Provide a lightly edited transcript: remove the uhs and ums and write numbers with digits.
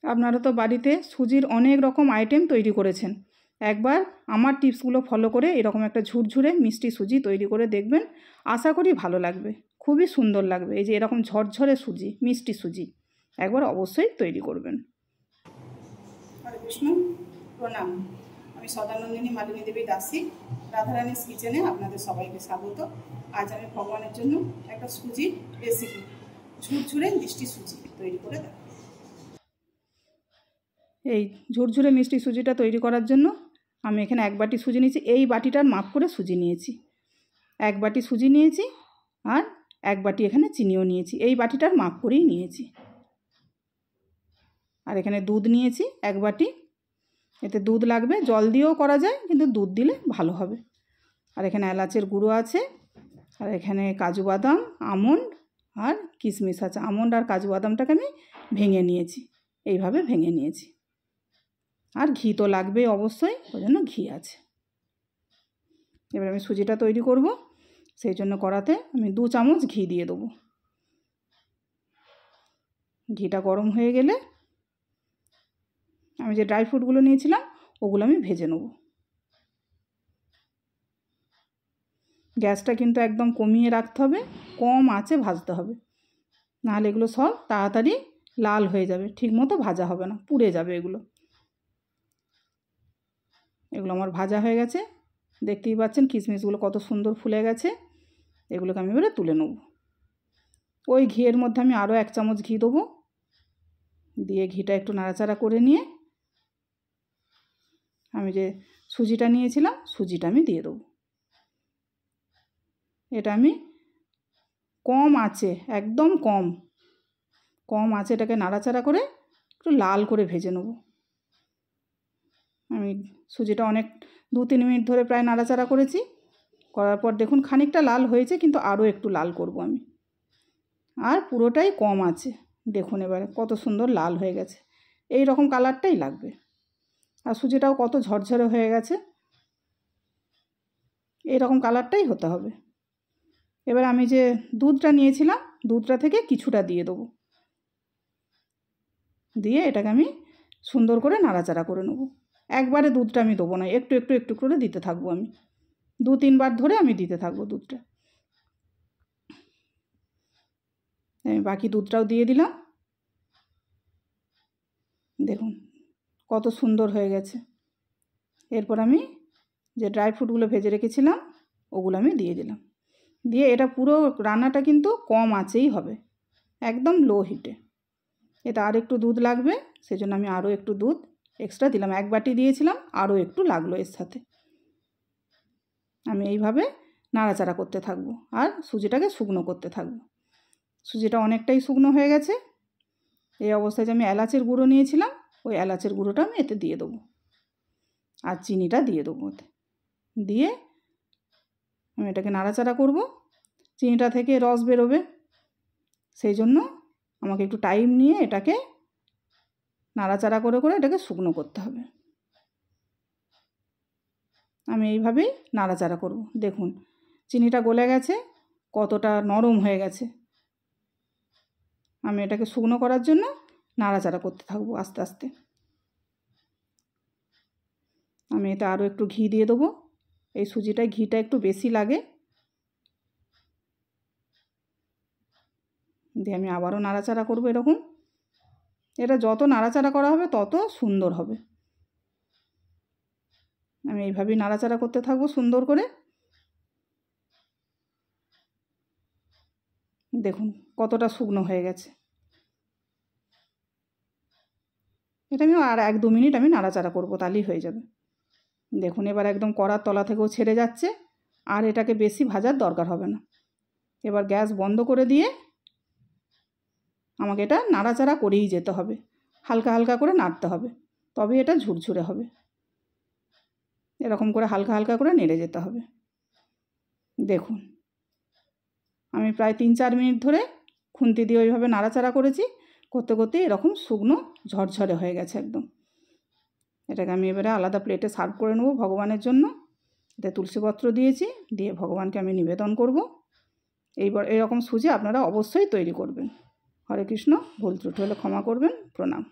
আপনারা তো বাড়িতে সুজির অনেক রকম আইটেম তৈরি করেছেন। একবার আমার টিপসগুলো ফলো করে এরকম একটা ঝুরঝুরে মিষ্টি সুজি তৈরি করে দেখবেন। আশা করি ভালো লাগবে, খুবই সুন্দর লাগবে। এই যে এরকম ঝরঝরে সুজি, মিষ্টি সুজি একবার অবশ্যই তৈরি করবেন। হরে কৃষ্ণ, প্রণাম। আমি সদানন্দিনী মালিনী দেবী দাসী, রাধারানীর কিচেনে আপনাদের সবাইকে স্বাগত। আজ আমি ভগবানের জন্য একটা সুজির রেসিপি, ঝুরঝুরে মিষ্টি সুজি তৈরি করে দেব। এই ঝুরঝুরে মিষ্টি সুজিটা তৈরি করার জন্য আমি এখানে 1 বাটি সুজি নিয়েছি। এই বাটিটার মাপ করে সুজি নিয়েছি। 1 বাটি সুজি নিয়েছি আর 1 বাটি এখানে চিনিও নিয়েছি। এই বাটিটার মাপ করেই নিয়েছি। আর এখানে দুধ নিয়েছি 1 বাটি। এতে দুধ লাগবে, জল দিয়েও করা যায়, কিন্তু দুধ দিলে ভালো হবে। আর এখানে এলাচের গুঁড়ো আছে, আর এখানে কাজু বাদাম, আমন্ড আর কিশমিশ আছে। আমন্ড আর কাজু বাদামটাকে আমি ভেঙে নিয়েছি, এইভাবে ভেঙে নিয়েছি। আর ঘি তো লাগবে অবশ্যই, ওই জন্য ঘি আছে। এবার আমি সুজিটা তৈরি করব, সেই জন্য কড়াতে আমি 2 চামচ ঘি দিয়ে দেবো। ঘিটা গরম হয়ে গেলে আমি যে ড্রাই ফ্রুটগুলো নিয়েছিলাম ওগুলো আমি ভেজে নেব। গ্যাসটা কিন্তু একদম কমিয়ে রাখতে হবে, কম আঁচে ভাজতে হবে, নাহলে এগুলো সব তাড়াতাড়ি লাল হয়ে যাবে, ঠিকমতো ভাজা হবে না, পুড়ে যাবে এগুলো। এগুলো আমার ভাজা হয়ে গেছে, দেখতেই পাচ্ছেন কিশমিশগুলো কত সুন্দর ফুলে গেছে। এগুলোকে আমি এবারে তুলে নেব। ওই ঘিয়ের মধ্যে আমি আরও 1 চামচ ঘি দেবো, দিয়ে ঘিটা একটু নাড়াচাড়া করে নিয়ে আমি যে সুজিটা নিয়েছিলাম সুজিটা আমি দিয়ে দেবো। এটা আমি কম আঁচে, একদম কম আঁচে এটাকে নাড়াচাড়া করে একটু লাল করে ভেজে নেব। আমি সুজিটা অনেক 2-3 মিনিট ধরে প্রায় নাড়াচাড়া করেছি। করার পর দেখুন খানিকটা লাল হয়েছে, কিন্তু আরও একটু লাল করব আমি। আর পুরোটাই কম আছে, দেখুন এবারে কত সুন্দর লাল হয়ে গেছে। এই রকম কালারটাই লাগবে। আর সুজিটাও কত ঝরঝরে হয়ে গেছে, এই রকম কালারটাই হতে হবে। এবার আমি যে দুধটা নিয়েছিলাম দুধটা থেকে কিছুটা দিয়ে দেবো, দিয়ে এটাকে আমি সুন্দর করে নাড়াচাড়া করে নেব। একবারে দুধটা আমি দেবো না, একটু একটু একটু করে দিতে থাকবো আমি। 2-3 বার ধরে আমি দিতে থাকবো দুধটা। আমি বাকি দুধটাও দিয়ে দিলাম। দেখুন কত সুন্দর হয়ে গেছে। এরপর আমি যে ড্রাই ফ্রুটগুলো ভেজে রেখেছিলাম ওগুলো আমি দিয়ে দিলাম। দিয়ে এটা পুরো রান্নাটা কিন্তু কম আঁচেই হবে, একদম লো হিটে। এটা আর একটু দুধ লাগবে, সেজন্য আমি আরও একটু দুধ এক্সট্রা দিলাম। 1 বাটি দিয়েছিলাম, আরও একটু লাগলো এর সাথে। আমি এইভাবে নাড়াচাড়া করতে থাকবো আর সুজিটাকে শুকনো করতে থাকবো। সুজিটা অনেকটাই শুকনো হয়ে গেছে। এই অবস্থায় যে আমি এলাচের গুঁড়ো নিয়েছিলাম ওই এলাচের গুঁড়োটা আমি এতে দিয়ে দেবো, আর চিনিটা দিয়ে দেবো ওতে। দিয়ে আমি এটাকে নাড়াচাড়া করব। চিনিটা থেকে রস বেরোবে, সেই জন্য আমাকে একটু টাইম নিয়ে এটাকে নাড়াচাড়া করে করে এটাকে শুকনো করতে হবে। আমি এইভাবেই নাড়াচাড়া করব। দেখুন চিনিটা গলে গেছে, কতটা নরম হয়ে গেছে। আমি এটাকে শুকনো করার জন্য নাড়াচাড়া করতে থাকবো আস্তে আস্তে। আমি এতে আরও একটু ঘি দিয়ে দেবো। এই সুজিটায় ঘিটা একটু বেশি লাগে। দিয়ে আমি আবারও নাড়াচাড়া করব এরকম। এটা যত নাড়াচাড়া করা হবে তত সুন্দর হবে। আমি এইভাবেই নাড়াচাড়া করতে থাকবো সুন্দর করে। দেখুন কতটা শুকনো হয়ে গেছে। এটা আমি আর 1-2 মিনিট আমি নাড়াচাড়া করব, তাহলেই হয়ে যাবে। দেখুন এবার একদম কড়ার তলা থেকেও ছেড়ে যাচ্ছে, আর এটাকে বেশি ভাজার দরকার হবে না। এবার গ্যাস বন্ধ করে দিয়ে আমাকে এটা নাড়াচাড়া করেই যেতে হবে, হালকা হালকা করে নাড়তে হবে, তবে এটা ঝুরঝুরে হবে। এরকম করে হালকা হালকা করে নেড়ে যেতে হবে। দেখুন আমি প্রায় 3-4 মিনিট ধরে খুন্তি দিয়ে ওইভাবে নাড়াচাড়া করেছি, করতে করতে এরকম শুকনো ঝরঝরে হয়ে গেছে একদম। এটাকে আমি এবারে আলাদা প্লেটে সার্ভ করে নেব ভগবানের জন্য। এতে তুলসীপত্র দিয়েছি, দিয়ে ভগবানকে আমি নিবেদন করব। এইবার এরকম সুজি আপনারা অবশ্যই তৈরি করবেন। হরে কৃষ্ণ। ভুল ত্রুটি হলে ক্ষমা করবেন। প্রণাম।